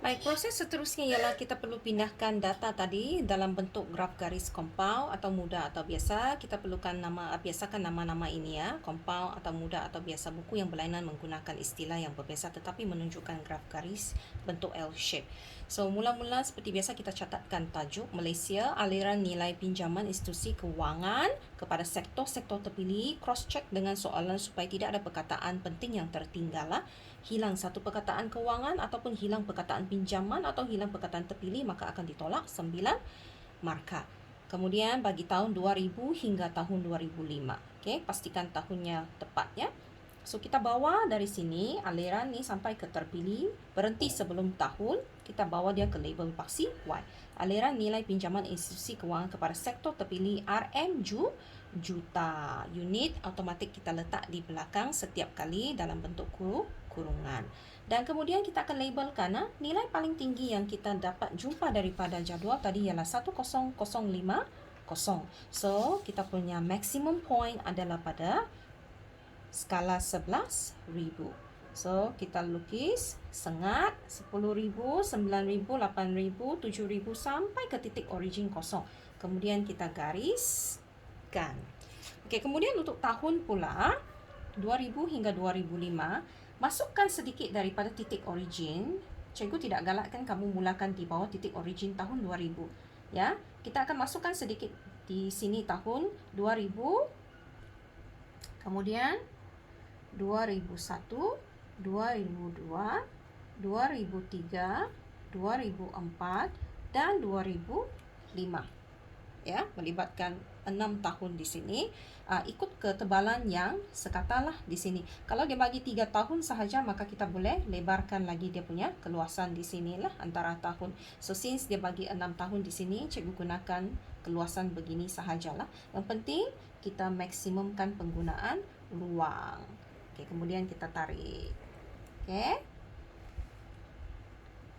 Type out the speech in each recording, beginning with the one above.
Baik, proses seterusnya ialah kita perlu pindahkan data tadi dalam bentuk graf garis compound atau mudah atau biasa. Kita perlukan biasakan nama-nama ini ya, compound atau mudah atau biasa. Buku yang berlainan menggunakan istilah yang berbeza tetapi menunjukkan graf garis bentuk L shape. So, mula-mula seperti biasa kita catatkan tajuk Malaysia, aliran nilai pinjaman institusi kewangan kepada sektor-sektor terpilih. Cross check dengan soalan supaya tidak ada perkataan penting yang tertinggal lah. Hilang satu perkataan kewangan ataupun hilang perkataan pinjaman atau hilang perkataan terpilih maka akan ditolak 9 markah. Kemudian bagi tahun 2000 hingga tahun 2005. Okey, pastikan tahunnya tepat ya. So kita bawa dari sini aliran ni sampai ke terpilih, berhenti sebelum tahun, kita bawa dia ke label paksi Y. Aliran nilai pinjaman institusi kewangan kepada sektor terpilih RM juta. Unit automatik kita letak di belakang setiap kali dalam bentuk kurungan. Dan kemudian kita akan labelkan nilai paling tinggi yang kita dapat jumpa daripada jadual tadi ialah 10,050. So, kita punya maximum point adalah pada skala 11,000. So, kita lukis sengat 10,000, 9,000, 8,000, 7,000 sampai ke titik origin kosong. Kemudian kita gariskan. Okey, kemudian untuk tahun pula 2000 hingga 2005, masukkan sedikit daripada titik origin. Cikgu tidak galakkan kamu mulakan di bawah titik origin tahun 2000. Ya, kita akan masukkan sedikit di sini tahun 2000. Kemudian 2001, 2002, 2003, 2004 dan 2005. Ya, melibatkan 6 tahun di sini. Ikut ketebalan yang sekatalah di sini. Kalau dia bagi 3 tahun sahaja maka kita boleh lebarkan lagi dia punya keluasan di sinilah antara tahun. So since dia bagi 6 tahun di sini, cikgu gunakan keluasan begini sahajalah. Yang penting kita maksimumkan penggunaan ruang. Okey, kemudian kita tarik. Okey.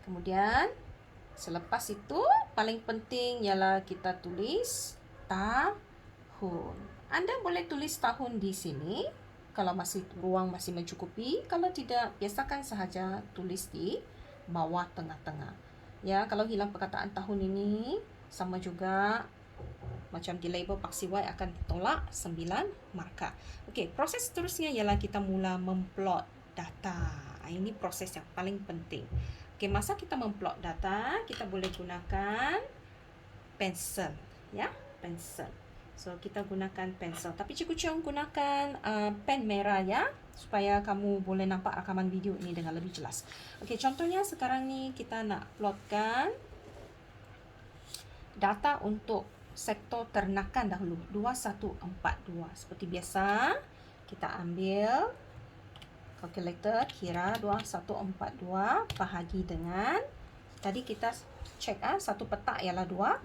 Kemudian selepas itu paling penting ialah kita tulis tahun. Anda boleh tulis tahun di sini kalau ruang masih mencukupi. Kalau tidak, biasakan sahaja tulis di bawah tengah-tengah. Ya, kalau hilang perkataan tahun ini sama juga macam di label paksi Y akan ditolak 9 markah. Okey, proses seterusnya ialah kita mula memplot data. Ini proses yang paling penting. Okey, masa kita memplot data, kita boleh gunakan pensel, ya, pensel. So, kita gunakan pensel. Tapi cikgu Cheong gunakan pen merah ya, supaya kamu boleh nampak rakaman video ini dengan lebih jelas. Okey, contohnya sekarang ni kita nak plotkan data untuk sektor ternakan dahulu, 2142. Seperti biasa, kita ambil kalkulator, kira 2142 bahagi dengan, tadi kita cek satu petak ialah 200.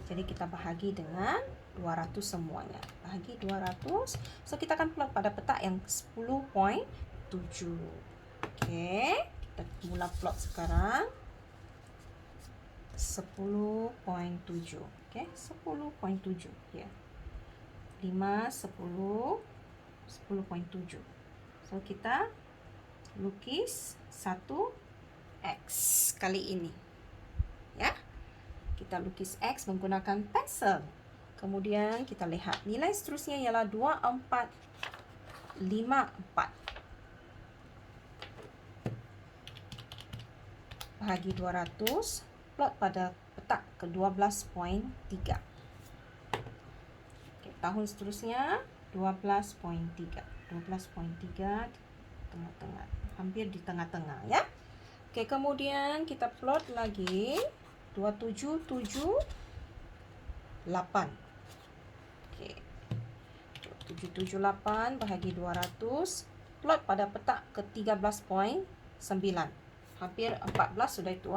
Jadi kita bahagi dengan 200 semuanya. Bahagi 200. So kita akan plot pada petak yang 10.7. Okey, kita mula plot sekarang. 10.7. Okey, 10.7 ya. 5, 10, 10.7. So kita lukis satu X kali ini. Ya. Kita lukis X menggunakan pensel. Kemudian kita lihat nilai seterusnya ialah 2454. Bahagi 200, plot pada petak ke 12.3. Okay, tahun seterusnya 12.3. 12.3 tengah-tengah, hampir di tengah-tengah ya. Okey, kemudian kita plot lagi 2778. Okey. 2778 bahagi 200, plot pada petak ke 13.9. Hampir 14 sudah itu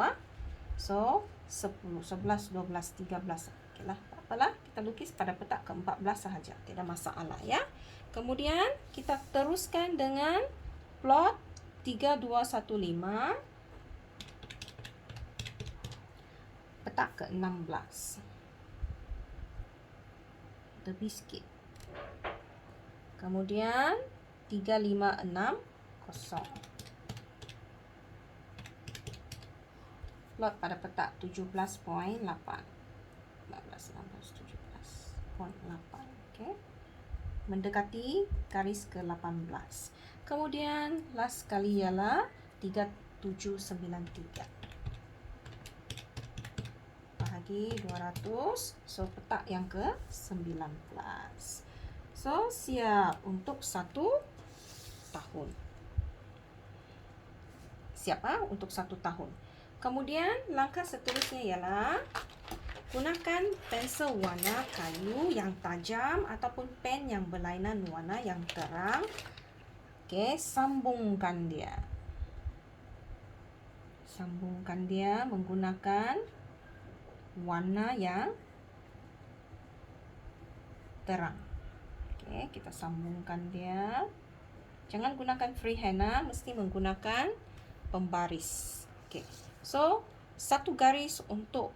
So 10, 11, 12, 13. Okeylah, tak apalah, kita lukis pada petak ke 14 sahaja, tidak masalah ya. Kemudian kita teruskan dengan plot 3215 petak ke 16. Lebih sikit. Kemudian 3560. plot pada peta 17.8. 17.8. Okey. Mendekati garis ke-18. Kemudian last sekali ialah 3793. Bahagi 200. So peta yang ke-19. So siap untuk 1 tahun. Siapa untuk 1 tahun. Kemudian langkah seterusnya ialah gunakan pensel warna kayu yang tajam ataupun pen yang berlainan warna yang terang. Okey, sambungkan dia. Sambungkan dia menggunakan warna yang terang. Okey, kita sambungkan dia. Jangan gunakan freehand, mesti menggunakan pembaris. Okey. So, satu garis untuk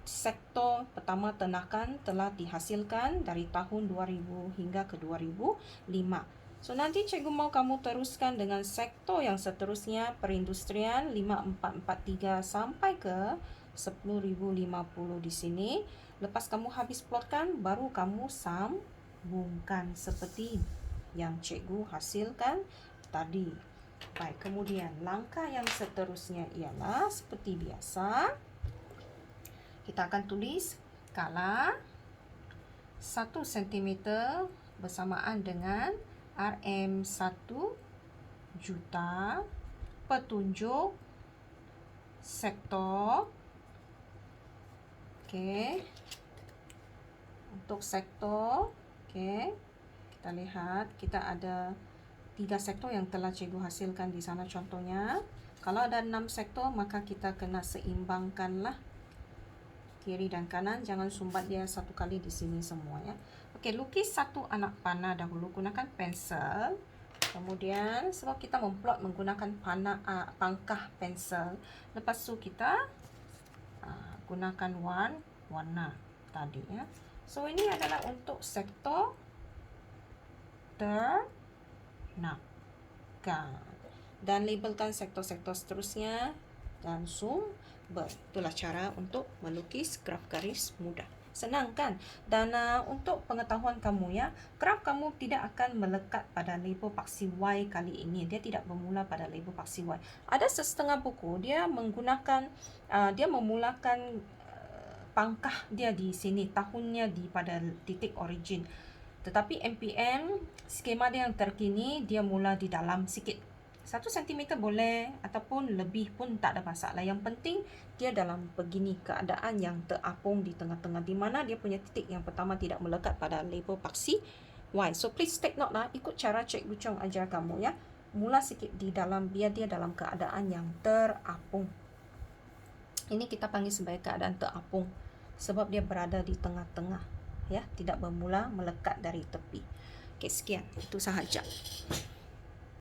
sektor pertama ternakan telah dihasilkan dari tahun 2000 hingga ke 2005. So, nanti cikgu mau kamu teruskan dengan sektor yang seterusnya, perindustrian 5443 sampai ke 10,050 di sini. Lepas kamu habis plotkan, baru kamu sambungkan seperti yang cikgu hasilkan tadi. Baik, kemudian langkah yang seterusnya ialah seperti biasa. Kita akan tulis skala 1 cm bersamaan dengan RM1 juta petunjuk sektor. Okey. Untuk sektor, okey. Kita lihat kita ada 3 sektor yang telah cikgu hasilkan di sana contohnya. Kalau ada 6 sektor, maka kita kena seimbangkanlah kiri dan kanan. Jangan sumbat dia satu kali di sini semua ya. Okey, lukis satu anak panah dahulu. Gunakan pensel. Kemudian sebab kita memplot menggunakan pangkah pensel. Lepas tu kita gunakan warna tadi ya. So ini adalah untuk sektor ternakan. Dan labelkan sektor-sektor seterusnya dan sumber. Itulah cara untuk melukis graf garis mudah. Senang kan? Dan untuk pengetahuan kamu ya, graf kamu tidak akan melekat pada label paksi Y kali ini. Dia tidak bermula pada label paksi Y. Ada setengah buku dia menggunakan dia memulakan pangkah dia di sini, tahunnya di pada titik origin. Tetapi MPM skema dia yang terkini dia mula di dalam sikit. 1 cm boleh ataupun lebih pun tak ada masalah. Yang penting dia dalam begini keadaan yang terapung di tengah-tengah, di mana dia punya titik yang pertama tidak melekat pada label paksi Y. So please take note lah, ikut cara Cikgu Chong ajar kamu ya. Mula sikit di dalam biar dia dalam keadaan yang terapung. Ini kita panggil sebagai keadaan terapung sebab dia berada di tengah-tengah ya, tidak bermula melekat dari tepi. Okey, sekian. Itu sahaja.